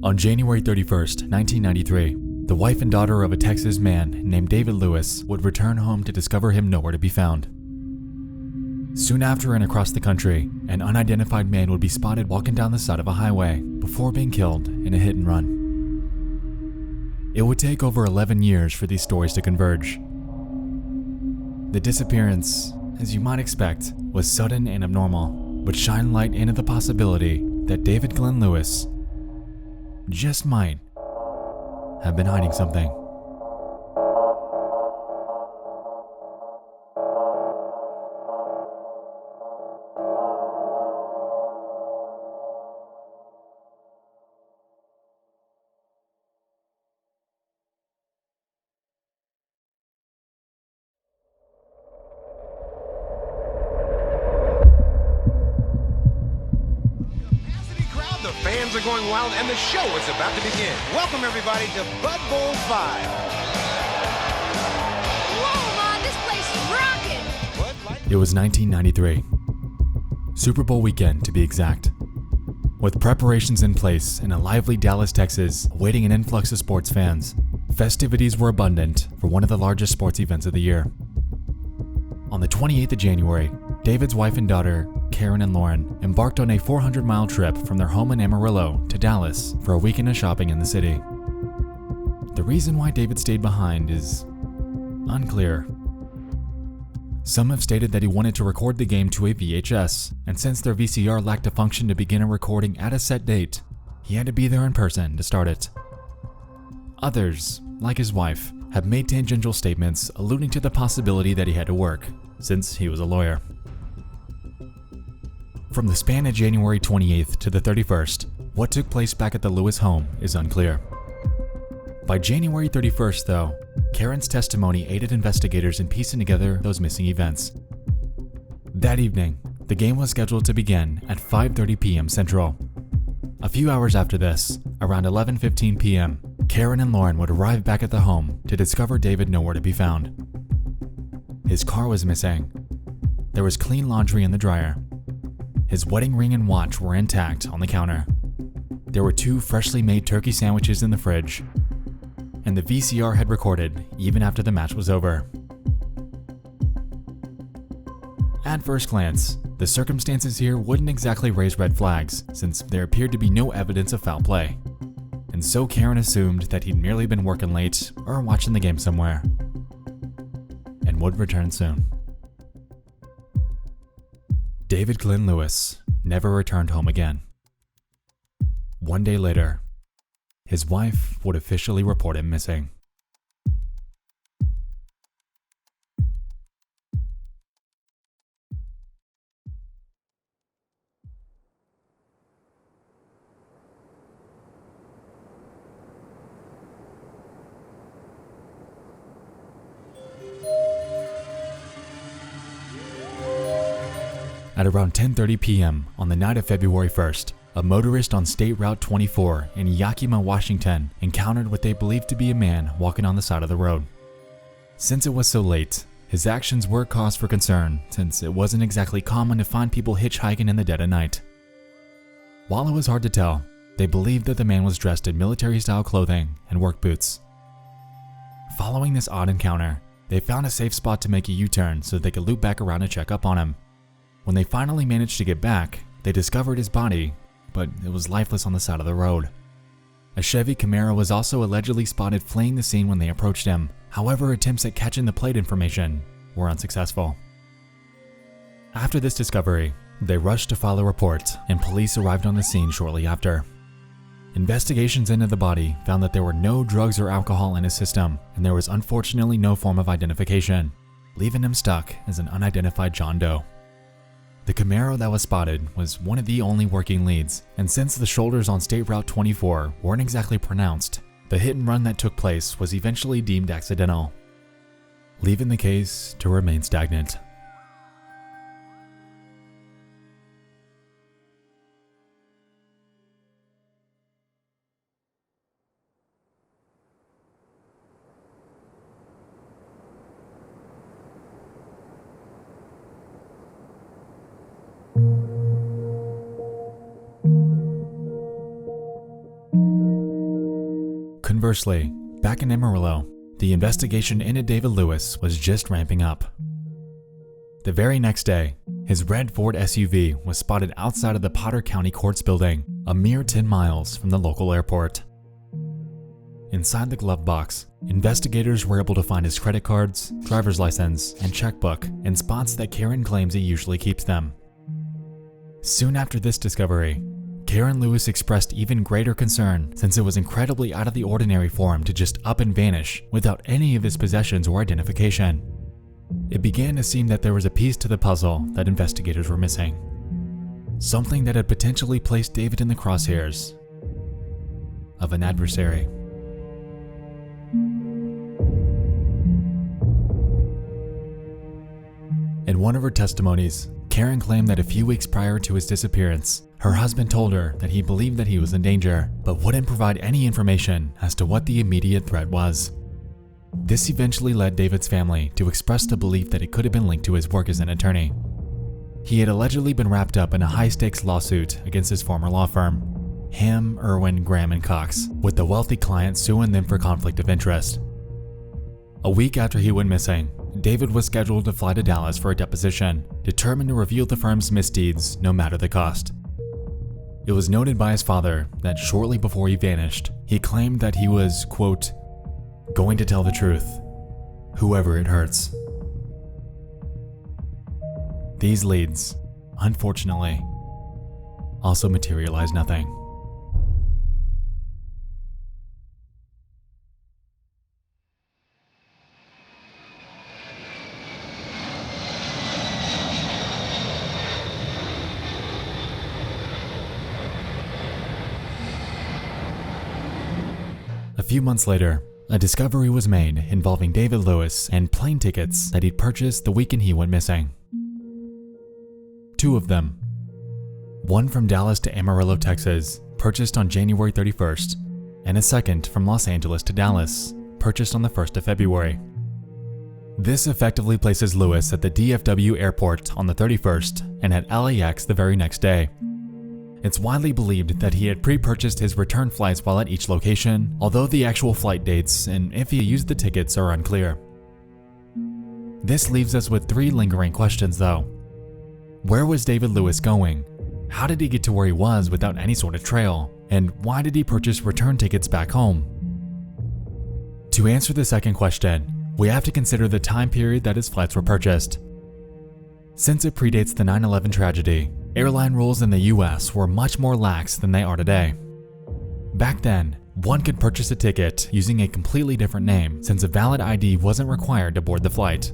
On January 31st, 1993, the wife and daughter of a Texas man named David Lewis would return home to discover him nowhere to be found. Soon after and across the country, an unidentified man would be spotted walking down the side of a highway before being killed in a hit and run. It would take over 11 years for these stories to converge. The disappearance, as you might expect, was sudden and abnormal, but shined light into the possibility that David Glenn Lewis just might have been hiding something. Fans are going wild and the show is about to begin. Welcome everybody to Bud Bowl 5. Whoa, man, this place is rocking! It was 1993. Super Bowl weekend, to be exact. With preparations in place in a lively Dallas, Texas, awaiting an influx of sports fans, festivities were abundant for one of the largest sports events of the year. On the 28th of January, David's wife and daughter, Karen and Lauren, embarked on a 400-mile trip from their home in Amarillo to Dallas for a weekend of shopping in the city. The reason why David stayed behind is unclear. Some have stated that he wanted to record the game to a VHS, and since their VCR lacked a function to begin a recording at a set date, he had to be there in person to start it. Others, like his wife, have made tangential statements alluding to the possibility that he had to work, since he was a lawyer. From the span of January 28th to the 31st, what took place back at the Lewis home is unclear. By January 31st, though, Karen's testimony aided investigators in piecing together those missing events. That evening, the game was scheduled to begin at 5:30 p.m. Central. A few hours after this, around 11:15 p.m., Karen and Lauren would arrive back at the home to discover David nowhere to be found. His car was missing. There was clean laundry in the dryer. His wedding ring and watch were intact on the counter. There were 2 freshly made turkey sandwiches in the fridge, and the VCR had recorded even after the match was over. At first glance, the circumstances here wouldn't exactly raise red flags, since there appeared to be no evidence of foul play. And so Karen assumed that he'd merely been working late or watching the game somewhere, and would return soon. David Glenn Lewis never returned home again. One day later, his wife would officially report him missing. At around 10:30 p.m. on the night of February 1st, a motorist on State Route 24 in Yakima, Washington, encountered what they believed to be a man walking on the side of the road. Since it was so late, his actions were cause for concern, since it wasn't exactly common to find people hitchhiking in the dead of night. While it was hard to tell, they believed that the man was dressed in military-style clothing and work boots. Following this odd encounter, they found a safe spot to make a U-turn so they could loop back around and check up on him. When they finally managed to get back, they discovered his body, but it was lifeless on the side of the road. A Chevy Camaro was also allegedly spotted fleeing the scene when they approached him. However, attempts at catching the plate information were unsuccessful. After this discovery, they rushed to file a report, and police arrived on the scene shortly after. Investigations into the body found that there were no drugs or alcohol in his system, and there was unfortunately no form of identification, leaving him stuck as an unidentified John Doe. The Camaro that was spotted was one of the only working leads, and since the shoulders on State Route 24 weren't exactly pronounced, the hit and run that took place was eventually deemed accidental, leaving the case to remain stagnant. Conversely, back in Amarillo, the investigation into David Lewis was just ramping up. The very next day, his red Ford SUV was spotted outside of the Potter County Courts building, a mere 10 miles from the local airport. Inside the glove box, investigators were able to find his credit cards, driver's license, and checkbook in spots that Karen claims he usually keeps them. Soon after this discovery, Karen Lewis expressed even greater concern since it was incredibly out of the ordinary for him to just up and vanish without any of his possessions or identification. It began to seem that there was a piece to the puzzle that investigators were missing. Something that had potentially placed David in the crosshairs of an adversary. In one of her testimonies, Karen claimed that a few weeks prior to his disappearance, her husband told her that he believed that he was in danger, but wouldn't provide any information as to what the immediate threat was. This eventually led David's family to express the belief that it could have been linked to his work as an attorney. He had allegedly been wrapped up in a high-stakes lawsuit against his former law firm, Ham, Irwin, Graham & Cox, with the wealthy client suing them for conflict of interest. A week after he went missing, David was scheduled to fly to Dallas for a deposition, determined to reveal the firm's misdeeds no matter the cost. It was noted by his father that shortly before he vanished, he claimed that he was, quote, going to tell the truth, whoever it hurts. These leads, unfortunately, also materialized nothing. A few months later, a discovery was made involving David Lewis and plane tickets that he'd purchased the weekend he went missing. Two of them. One from Dallas to Amarillo, Texas, purchased on January 31st, and a second from Los Angeles to Dallas, purchased on the 1st of February. This effectively places Lewis at the DFW airport on the 31st and at LAX the very next day. It's widely believed that he had pre-purchased his return flights while at each location, although the actual flight dates and if he used the tickets are unclear. This leaves us with three lingering questions though. Where was David Lewis going? How did he get to where he was without any sort of trail? And why did he purchase return tickets back home? To answer the second question, we have to consider the time period that his flights were purchased. Since it predates the 9/11 tragedy, airline rules in the US were much more lax than they are today. Back then, one could purchase a ticket using a completely different name since a valid ID wasn't required to board the flight.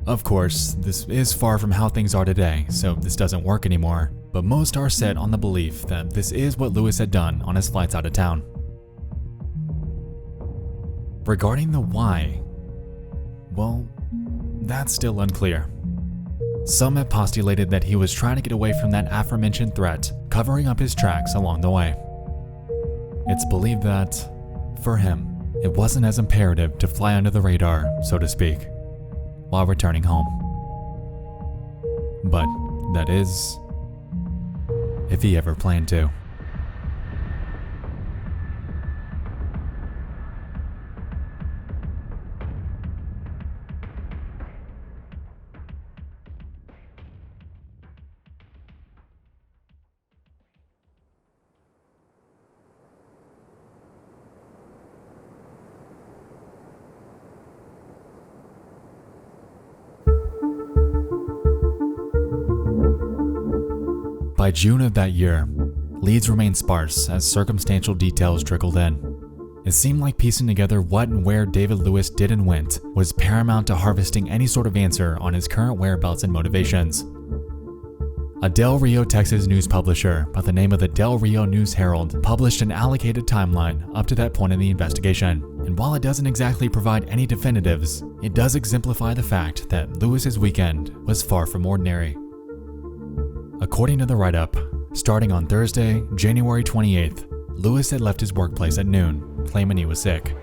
Of course, this is far from how things are today, so this doesn't work anymore, but most are set on the belief that this is what Lewis had done on his flights out of town. Regarding the why, well, that's still unclear. Some have postulated that he was trying to get away from that aforementioned threat, covering up his tracks along the way. It's believed that, for him, it wasn't as imperative to fly under the radar, so to speak, while returning home. But that is, if he ever planned to. By June of that year, leads remained sparse as circumstantial details trickled in. It seemed like piecing together what and where David Lewis did and went was paramount to harvesting any sort of answer on his current whereabouts and motivations. A Del Rio, Texas news publisher by the name of the Del Rio News Herald published an allocated timeline up to that point in the investigation, and while it doesn't exactly provide any definitives, it does exemplify the fact that Lewis's weekend was far from ordinary. According to the write-up, starting on Thursday, January 28th, Lewis had left his workplace at noon, claiming he was sick.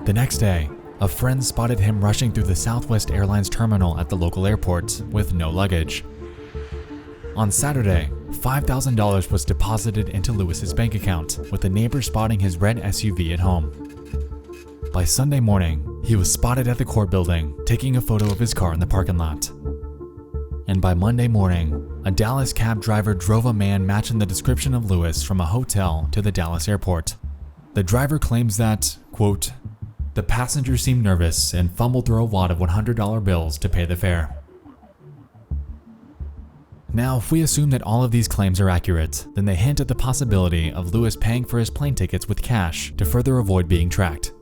The next day, a friend spotted him rushing through the Southwest Airlines terminal at the local airport with no luggage. On Saturday, $5,000 was deposited into Lewis's bank account, with the neighbor spotting his red SUV at home. By Sunday morning, he was spotted at the court building, taking a photo of his car in the parking lot. And by Monday morning, a Dallas cab driver drove a man matching the description of Lewis from a hotel to the Dallas airport. The driver claims that, quote, "The passenger seemed nervous and fumbled through a wad of $100 bills to pay the fare." Now, if we assume that all of these claims are accurate, then they hint at the possibility of Lewis paying for his plane tickets with cash to further avoid being tracked.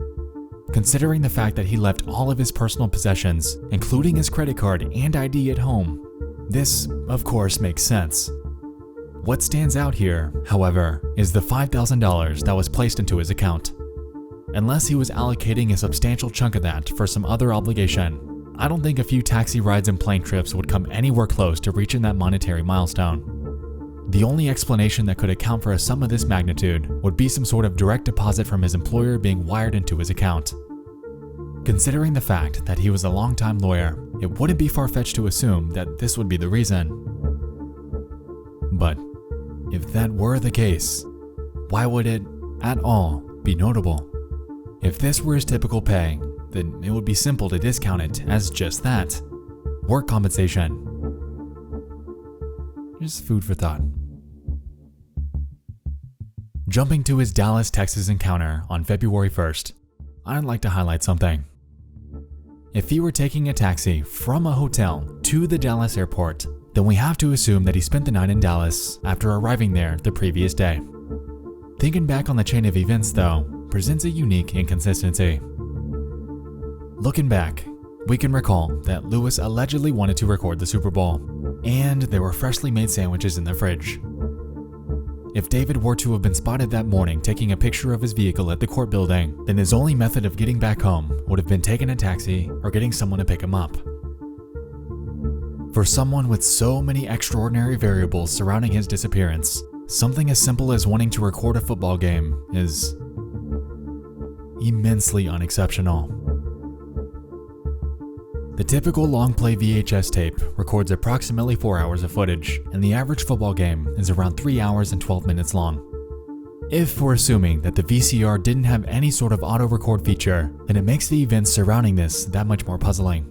Considering the fact that he left all of his personal possessions, including his credit card and ID at home, this, of course, makes sense. What stands out here, however, is the $5,000 that was placed into his account. Unless he was allocating a substantial chunk of that for some other obligation, I don't think a few taxi rides and plane trips would come anywhere close to reaching that monetary milestone. The only explanation that could account for a sum of this magnitude would be some sort of direct deposit from his employer being wired into his account. Considering the fact that he was a longtime lawyer, it wouldn't be far-fetched to assume that this would be the reason. But if that were the case, why would it, at all, be notable? If this were his typical pay, then it would be simple to discount it as just that: work compensation. Just food for thought. Jumping to his Dallas, Texas encounter on February 1st, I'd like to highlight something. If he were taking a taxi from a hotel to the Dallas airport, then we have to assume that he spent the night in Dallas after arriving there the previous day. Thinking back on the chain of events, though, presents a unique inconsistency. Looking back, we can recall that Lewis allegedly wanted to record the Super Bowl, and there were freshly made sandwiches in the fridge. If David were to have been spotted that morning taking a picture of his vehicle at the court building, then his only method of getting back home would have been taking a taxi or getting someone to pick him up. For someone with so many extraordinary variables surrounding his disappearance, something as simple as wanting to record a football game is immensely unexceptional. The typical long-play VHS tape records approximately 4 hours of footage, and the average football game is around 3 hours and 12 minutes long. If we're assuming that the VCR didn't have any sort of auto-record feature, then it makes the events surrounding this that much more puzzling.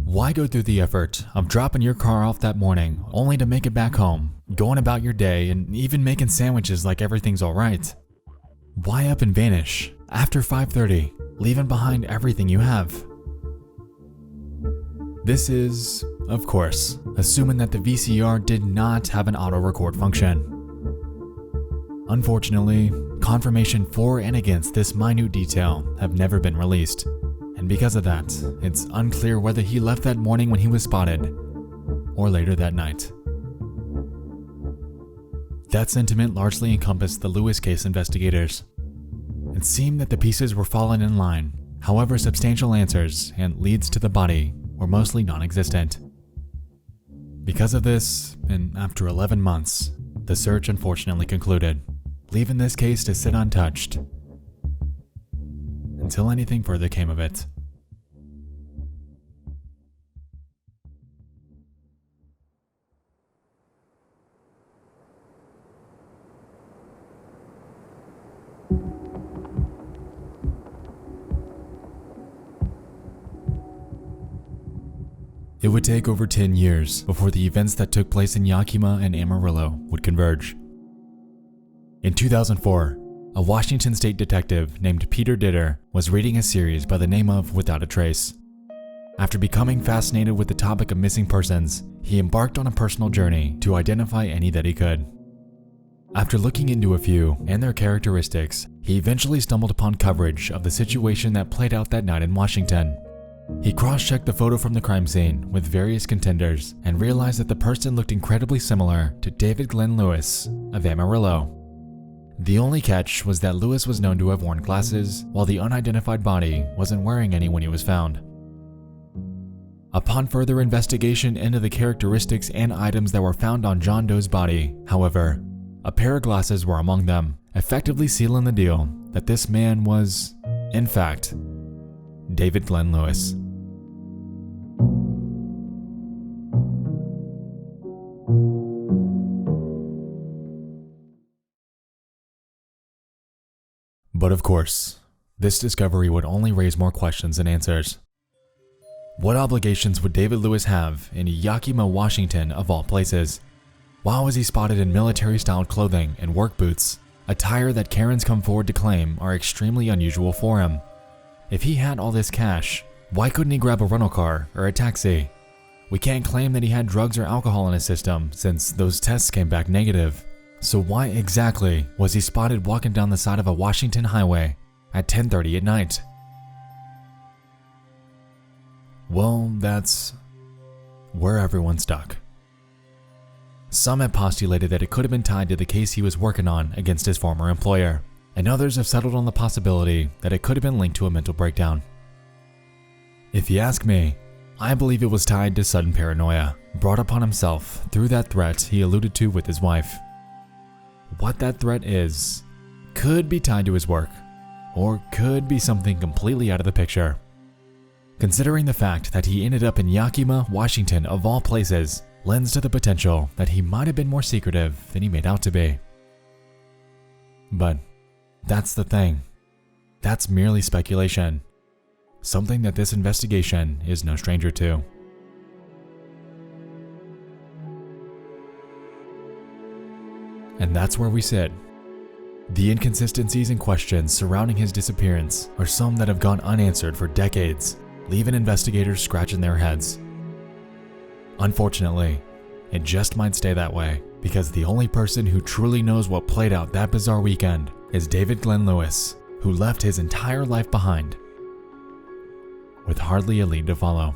Why go through the effort of dropping your car off that morning only to make it back home, going about your day, and even making sandwiches like everything's alright? Why up and vanish after 5:30, leaving behind everything you have? This is, of course, assuming that the VCR did not have an auto-record function. Unfortunately, confirmation for and against this minute detail have never been released, and because of that, it's unclear whether he left that morning when he was spotted, or later that night. That sentiment largely encompassed the Lewis case investigators. It seemed that the pieces were falling in line, however substantial answers and leads to the body were mostly non-existent. Because of this, and after 11 months, the search unfortunately concluded, leaving this case to sit untouched until anything further came of it. It would take over 10 years before the events that took place in Yakima and Amarillo would converge. In 2004, a Washington state detective named Peter Ditter was reading a series by the name of Without a Trace. After becoming fascinated with the topic of missing persons, he embarked on a personal journey to identify any that he could. After looking into a few and their characteristics, he eventually stumbled upon coverage of the situation that played out that night in Washington. He cross-checked the photo from the crime scene with various contenders and realized that the person looked incredibly similar to David Glenn Lewis of Amarillo. The only catch was that Lewis was known to have worn glasses, while the unidentified body wasn't wearing any when he was found. Upon further investigation into the characteristics and items that were found on John Doe's body, however, a pair of glasses were among them, effectively sealing the deal that this man was, in fact, David Glenn Lewis. But of course, this discovery would only raise more questions than answers. What obligations would David Lewis have in Yakima, Washington, of all places? Why was he spotted in military-styled clothing and work boots, attire that Karens come forward to claim are extremely unusual for him? If he had all this cash, why couldn't he grab a rental car or a taxi? We can't claim that he had drugs or alcohol in his system since those tests came back negative. So why exactly was he spotted walking down the side of a Washington highway at 10:30 at night? Well, that's where everyone's stuck. Some have postulated that it could have been tied to the case he was working on against his former employer, and others have settled on the possibility that it could have been linked to a mental breakdown. If you ask me, I believe it was tied to sudden paranoia brought upon himself through that threat he alluded to with his wife. What that threat is could be tied to his work, or could be something completely out of the picture. Considering the fact that he ended up in Yakima, Washington of all places, lends to the potential that he might have been more secretive than he made out to be. But that's the thing. That's merely speculation. Something that this investigation is no stranger to. And that's where we sit. The inconsistencies and questions surrounding his disappearance are some that have gone unanswered for decades, leaving investigators scratching their heads. Unfortunately, it just might stay that way because the only person who truly knows what played out that bizarre weekend is David Glenn Lewis, who left his entire life behind with hardly a lead to follow.